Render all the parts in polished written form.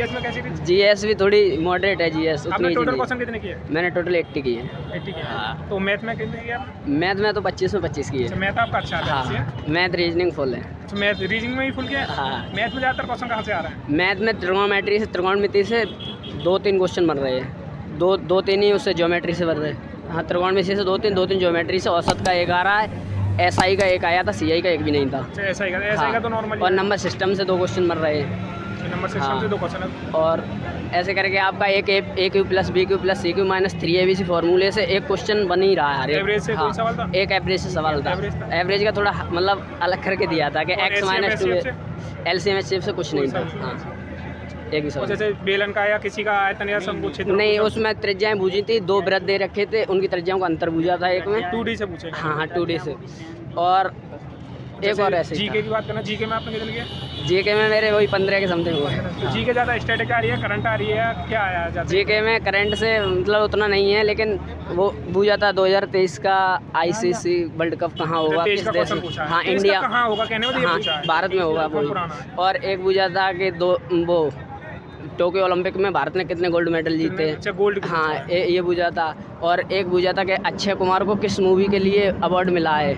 GS में कैसी थी? जीएस भी थोड़ी मॉडरेट है, जीएस आपने उतनी टोटल नहीं। क्वेश्चन कितने किए? मैंने टोटल 80 की है। 80 किए। हाँ। तो मैथ में कितने किए आपने? मैथ में तो 25 में 25 की अच्छा, है। मैथ आपका अच्छा है। हाँ, मैथ रीजनिंग फुल है। अच्छा, मैथ रीजनिंग में ही फुल किया है? हाँ। मैथ में ज़्यादातर क्वेश्चन कहाँ से आ रहा है? मैथ में त्रिकोणमिति से 2-3 क्वेश्चन बन रहे हैं। दो तीन ही उससे ज्योमेट्री से बन रहे हैं। हाँ, त्रिकोणमिति से 2-3 ज्योमेट्री से, औसत का एक आ रहा है, एसआई का एक आया था, सीआई का एक भी नहीं था। अच्छा, ऐसा ही का तो नॉर्मल और नंबर सिस्टम से 2 क्वेश्चन बन रहे हैं। नंबर सिस्टम से 2 क्वेश्चन है। और ऐसे करके आपका A Q plus B Q plus C Q minus 3 ABC फॉर्मूले से एक क्वेश्चन बन ही रहा है। एवरेज से कोई सवाल था? एक एवरेज से सवाल था। एवरेज का थोड़ा मतलब अलग करके दिया था कि x माइनस 2 LCM HCF से कुछ नहीं था। हाँ, एक भी सवाल जैसे बेलन का या किसी का आयतन या संकुचित नहीं, उसमें त्रिज्याएं बूझी थी, 2 वृत्त दे रखे थे, उनकी त्रिज्याओं का अंतर बूझा था एक में। 2D से पूछे। हाँ, 2D से। और एक और ऐसे जीके की बात करना, जीके में आपने कितने किया? जीके में मेरे वही 15 के समथिंग हुआ है। तो जीके ज़्यादा स्टैटिक आ रही है, करंट आ रही है, क्या आया ज़्यादा? जीके में करंट से मतलब उतना नहीं है, लेकिन वो पूछा था 2023 का ICC वर्ल्ड कप कहाँ होगा, किस देश में। हाँ, इंडिया कहाँ होगा कहने में, हाँ, भारत में होगा वो। और एक पूछा था कि वो टोक्यो ओलंपिक में भारत ने कितने गोल्ड मेडल जीते। अच्छा, गोल्ड। हाँ, ये पूछा था। और एक पूछा था कि अक्षय कुमार को किस मूवी के लिए अवार्ड मिला है।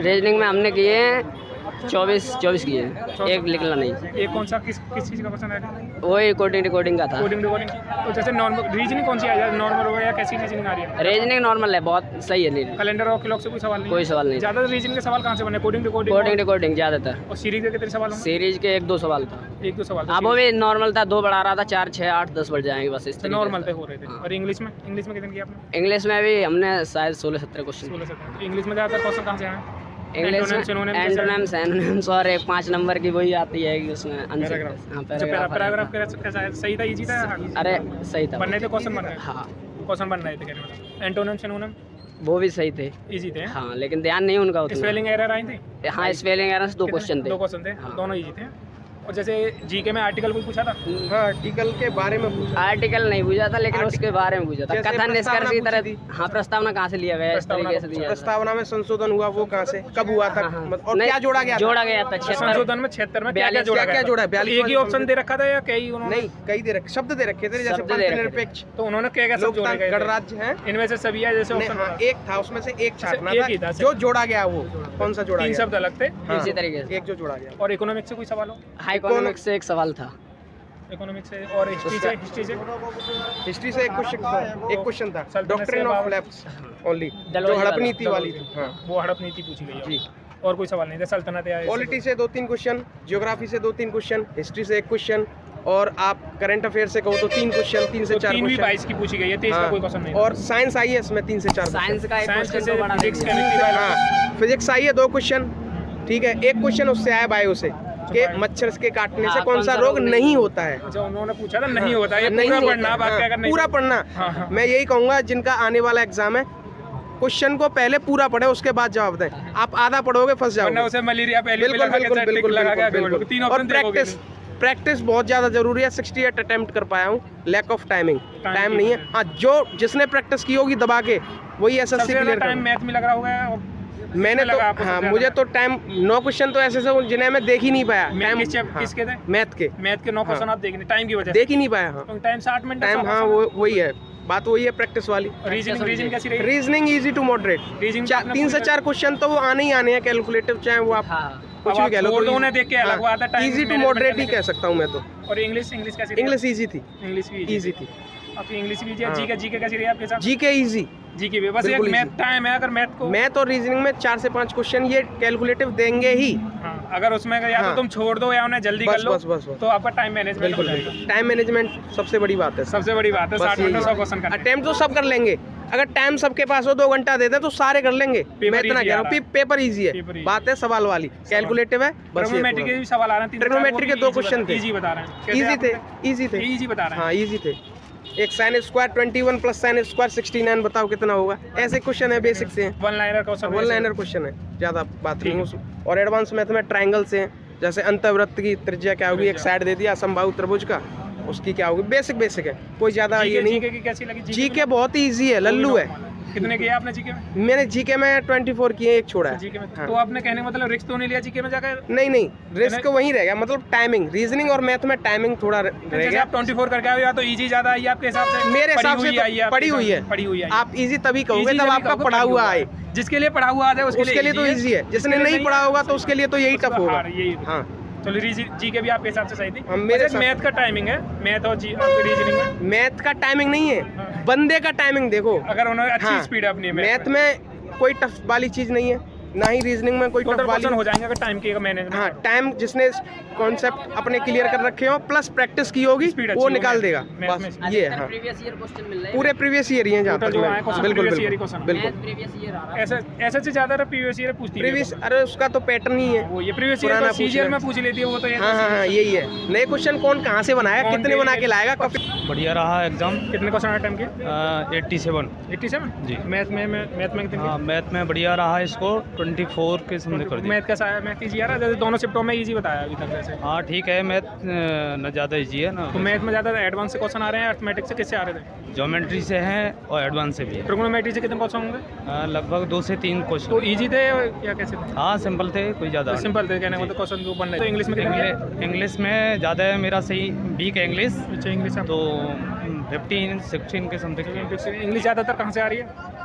रीजनिंग में हमने किए हैं 24 किए हैं, एक लिखना नहीं। ये कौन सा किस चीज़ का क्वेश्चन है? वही कोडिंग रिकॉर्डिंग का था। कोडिंग। तो जैसे नॉर्मल रीजनिंग कौन सी है, नॉर्मल होगा या कैसी रीजनिंग आ रही है? रीजनिंग नॉर्मल है, बहुत सही है। नहीं, कैलेंडर और क्लॉक से कोई सवाल नहीं? कोई सवाल नहीं। ज़्यादा रीजनिंग के सवाल कहाँ से बने? कोडिंग रिकॉर्डिंग ज़्यादातर। और सीरीज के कितने सवाल होंगे? सीरीज के 1-2 सवाल था। 1-2 सवाल। अब वो भी नॉर्मल था, 2 बढ़ा रहा था, 4, 6, 8, 10 बढ़ जाएंगे बस, इस तरीके नॉर्मल से। पे हो रहे थे। और इंग्लिश में कितने किया आपने? इंग्लिश में भी हमने शायद 16-17 क्वेश्चन। 16-17। इंग्लिश में ज़्यादातर क्वेश्चन कहाँ से आए? इंग्लिश में एंटोनिम्स, सिनोनिम्स और एक 5 नंबर की वही आती है कि उसमें आंसर। हाँ, पैराग्राफ कैसा है? सही था, इजी था? अरे सही था। बन रहे थे क्वेश्चन, बन रहे थे। हाँ, क्वेश्चन बन रहे थे कहने में। एंटोनिम सिनोनिम वो भी सही थे, इजी थे। हाँ, लेकिन ध्यान नहीं उनका उतना। स्पेलिंग एरर आई थी? हाँ, स्पेलिंग एरर से 2 क्वेश्चन थे। 2 क्वेश्चन थे। हाँ। दोनों इजी थे। और जैसे जीके में आर्टिकल कोई पूछा था? हाँ, आर्टिकल के बारे में पूछा। आर्टिकल नहीं पूछा था, लेकिन उसके बारे में पूछा था। जैसे कथन निष्कर्ष की तरह। पूछी थी। हाँ, प्रस्तावना कहाँ से लिया गया, इस तरीके से दिया था। प्रस्तावना में संशोधन हुआ, वो कहाँ से कब हुआ था? हाँ। और नहीं, क्या जोड़ा गया था? जोड़ा गया था 76 संशोधन में 76 में क्या क्या जोड़ा क्या जोड़ा? 42 एक ही ऑप्शन दे रखा था या कई उन्होंने? नहीं, कई दे रखे, शब्द दे रखे थे, जैसे शब्द दे रखे थे। निरपेक्ष, तो उन्होंने क्या क्या सब जोड़े लोकतंत्र, गए थे? गणराज्य है। इनमें से सभी है जैसे नहीं, ऑप्शन? हाँ, एक था, उसमें से एक छाटना एक ही था, था जो जोड़ा गया। वो कौन सा जोड़ा 3 गया? शब्द अलग थे। हाँ, इसी तरीके से। एक जो जोड़ा गया। और इकोनॉमिक्स से कोई सवाल हो? हाई इकोनॉमिक्स से एक सवाल था। इकोनॉमिक्स से। और हिस्ट्री से? हिस्ट्री से एक क्वेश्चन था, सल्तनत डॉक्ट्रिन से ऑफ बाबर। लैप्स ओनली, दलवाई जो हड़प वाला। नीति वाली थी। हाँ वो हड़प नीति पूछी गई है। जी। और कोई सवाल नहीं था? सल्तनत या पॉलिटी से 2-3 क्वेश्चन, ज्योग्राफी से 2-3 क्वेश्चन, हिस्ट्री से 1 क्वेश्चन, और आप करंट अफेयर से कहो तो 3 क्वेश्चन, 3 से 4 3 भी क्वेश्चन। 22 की पूछी गई है, 23 का कोई क्वेश्चन नहीं। और साइंस आई है इसमें 3 से 4 साइंस का एक साइंस क्वेश्चन तो बड़ा फिजिक्स, नहीं है। केमिस्ट्री, हाँ, फिजिक्स आई है 2 क्वेश्चन, ठीक है। एक क्वेश्चन उससे आया बायो से कि मच्छर के काटने से हाँ, कौन सा रोग नहीं होता है। अच्छा, उन्होंने पूछा था नहीं होता, ये नहीं पूरा होता। पढ़ना, बाकी हाँ, अगर नहीं पूरा पढ़ना। हाँ। मैं यही कहूँगा, जिनका आने वाला एग्जाम है, क्वेश्चन को पहले पूरा पढ़े, उसके बाद जवाब दें। आप आधा पढ़ोगे फंस वरना जाओगे। उसे मलेरिया पहले पे बिल्कुल लगा के बिल्कुल टिक बिल्कुल लगा के आगे बिल्कुल। बढ़ोगे। 3 और ऑप्शन देखोगे। प्रैक्टिस बहुत ज़्यादा जरूरी है। 68 अटेम्प्ट कर पाया हूँ, लैक ऑफ टाइम नहीं है। हाँ, जो जिसने प्रैक्टिस की होगी दबा के, वही सबसे एसएससी ज्यादा क्लियर टाइम कर। मैथ में लग रहा होगा। और मैंने तो लगा आपको हाँ, सबसे मुझे ज्यादा? तो टाइम 9 क्वेश्चन तो ऐसे से जिन्हें मैं देख ही नहीं पाया। टाइम किसके थे? मैथ के। मैथ के 9 क्वेश्चन आप देख नहीं, टाइम की वजह से। देख ही नहीं पाया। हाँ, क्योंकि टाइम 60 मिनट टाइम, हाँ, वो वही है बात, वही है प्रैक्टिस वाली। रीजनिंग कैसी रही? Reasoning easy to moderate. Reasoning 3 से 4 क्वेश्चन तो वो आने ही आने हैं, कैलकुलेटिव चाहे वो आप हाँ, कुछ भी कह लो। तो उन्हें देख के अलग वो आता है। इजी टू मॉडरेट ही कह सकता हूँ मैं तो। और इंग्लिश कैसी रही? इंग्लिश इजी थी, इंग्लिश भी इजी थी। आपकी इंग्लिश भी हाँ। जीके कैसी रही आपके साथ? जीके इजी, जीके भी बस एक बिल्कुल मैथ easy। टाइम है, अगर मैथ को मैथ और रीजनिंग में 4 से 5 क्वेश्चन ये कैलकुलेटिव देंगे ही। हाँ, अगर उसमें या तो हाँ। तुम छोड़ दो या उन्हें जल्दी कर बस लो, बस तो आपका टाइम मैनेजमेंट हो बिल्कुल जाएगा। टाइम मैनेजमेंट सबसे बड़ी बात है। सबसे बड़ी बात है, 60 मिनट में 100 क्वेश्चन करने। अटेम्प्ट तो सब कर लेंगे, अगर टाइम सबके पास हो 2 घंटा देते तो सारे कर लेंगे। मैं इतना easy कह आ रहा रहा है। हूँ, पेपर इजी है, पेपर easy। बात है सवाल वाली। कैलकुलेटिव है बस। ट्रिग्नोमेट्री के भी सवाल आ रहे हैं। ट्रिग्नोमेट्री के 2 क्वेश्चन थे, इजी बता रहे हैं। इजी थे, इजी थे, इजी बता रहे हैं। हाँ इजी थे। एक sine square 21 plus sine square 69, बताओ कितना होगा। ऐसे क्वेश्चन है, बेसिक से हैं, one liner question. 1 liner question है, ज़्यादा बात नहीं है। और एडवांस मैथ में ट्रायंगल से हैं, जैसे अंतःवृत्त की त्रिज्या क्या होगी, एक साइड दे दिया समबाहु त्रिभुज का, उसकी क्या होगी। बेसिक है, कोई ज़्यादा ये नहीं। जीके की कैसी लगी? जीके बहुत ही ईजी है, लल्लू है। कितने किए आपने जीके में? मैंने जीके में 24 किए, एक छोड़ा है। जीके में हाँ। तो आपने कहने का मतलब रिस्क तो नहीं लिया जीके में जाकर? नहीं नहीं, रिस्क वहीं रह गया, मतलब टाइमिंग, रीजनिंग और मैथ में टाइमिंग थोड़ा रह जैसे गया। आप 24 करके आए हो, या तो इजी ज्यादा आई है आपके हिसाब से? मेरे हिसाब से आई है तो पढ़ी हुई है। पढ़ी हुई है। आप इजी तभी कहोगे Easy तब जब आपका कहोगे, पढ़ा पढ़ी हुआ हुआ आए। जिसके लिए पढ़ा हुआ आ जाए उसके लिए तो इजी है, जिसने नहीं पढ़ा होगा तो उसके लिए तो यही टफ होगा। यही हाँ, चलो जीके भी आपके हिसाब से सही थी। हाँ, मेरे अच्छा, मैथ का टाइमिंग है, मैथ और आपके रीजनिंग में मैथ का टाइमिंग नहीं है, बंदे का टाइमिंग देखो। अगर उन्होंने अच्छी हाँ, स्पीड है अपनी मैथ में कोई टफ वाली चीज नहीं है, ना ही रीजनिंग में कोई टफ टोटल वाली। क्वेश्चन हो जाएंगे अगर टाइम की मैनेजमेंट। हाँ, टाइम जिसने कॉन्सेप्ट अपने क्लियर कर रखे हो प्लस प्रैक्टिस की होगी Speed अच्छी वो होगी निकाल देगा, मैथ बस में। ये है। हाँ, प्रीवियस ईयर क्वेश्चन मिल रहे हैं पूरे प्रीवियस ईयर ही हैं जहाँ Total तक जो मैं- आए question, बिल्कुल previous year ही बिल्कुल question। बिल्कुल। प्रीवियस ईयर आ रहा है। ऐसे से ज्यादा प्रीवियस ईयर पूछती है प्रीवियस, अरे उसका तो पैटर्न ही है। वो ये प्रीवियस ईयर पुराना का सीजीएल पूछ में पूछ लेती है वो तो ये। हाँ हाँ हाँ, यही है। नए क्वेश्चन कौन कहाँ से बनाएगा, कौन कितने बना के के- लाएगा, कब? बढ़िया रहा एग्ज़ाम। कितने क्वेश्चन अटेम्प्ट किए? 87। 87 जी। मैथ में कितने हाँ, मैथ में बढ़िया रहा, इसको 24 के समझ कर किए? दिया। मैथ कैसा है? मैथ इजी आ रहा है? जैसे दोनों शिफ्टों में इजी बताया अभी तक वैसे। हाँ ठीक है, मैथ न ज़्यादा इजी है ना। तो मैथ में ज़्यादा एडवांस से क्वेश्चन आ रहे हैं, अर्थमेटिक से किससे आ रहे थे? ज्योमेट्री से हैं और एडवांस से भी है। ट्रिग्नोमेट्री से कितने क्वेश्चन होंगे? लगभग 2 से 3 तो क्वेश्चन। इजी थे या कैसे थे? हाँ सिंपल थे, कोई ज़्यादा नहीं। सिंपल थे कहने को, तो क्वेश्चन जो बन रहे थे। तो इंग्लिश में कितने किए? इंग्लिश में ज़्यादा है मेरा, सही वीक है इंग्लिश, अच्छा, इंग्लिश आप तो 15 16 के समथिंग। इंग्लिश ज़्यादातर कहाँ से आ रही है?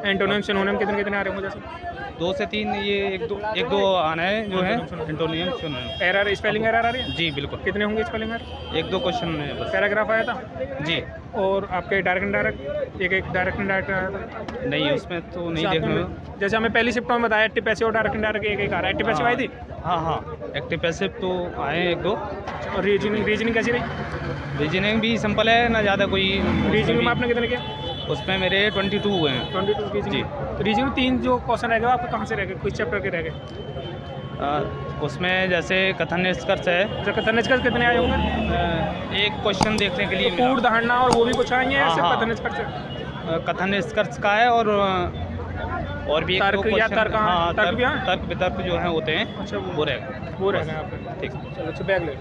एंटोनियम सिनोनियम कितने कितने आ रहे होंगे जैसे? 2 से 3 ये एक दो आना है जो है antonym synonym. Error, spelling error आ रही है? जी बिल्कुल, कितने होंगे स्पेलिंग एरर? 1-2 क्वेश्चन में बस। पैराग्राफ आया था जी और आपके डायरेक्ट इनडायरेक्ट एक डायरेक्ट इनडायरेक्ट आया था। नहीं, उसमें तो नहीं साथ देखने में में। जैसे हमें पहली शिफ्ट में बताया एक्टिव पैसिव और डायरेक्ट इनडायरेक्ट एक आ रहा है। एक्टिव पैसिव आई थी हाँ हाँ, एक्टिव पैसिव तो आए हैं 1-2। और रीजनिंग कैसी रही? रीजनिंग भी सिंपल है ना, ज़्यादा कोई। रीजनिंग में आपने कितने किया? उसमें मेरे 22 हुए हैं। 22 जी। रीजनिंग। रीजनिंग 3 जो क्वेश्चन रह गए आपके कहाँ से रह गए, कुछ चैप्टर के रह गए? उसमें जैसे कथन निष्कर्ष है, जैसे कथन निष्कर्ष कितने आए होंगे? एक क्वेश्चन देखने के लिए पूर्ण धारणा और वो भी कुछ आई है हाँ, ऐसे हाँ। कथन निष्कर्ष? कथन निष्कर्ष का है और भी एक तर्क दो या question- तर्क, हाँ, हाँ, तर्क भी हैं? तर्क वितर्क जो हैं होते हैं अच्छा वो रहेगा। वो रह गए आपके। ठीक। चलो अच्छा, बैग ले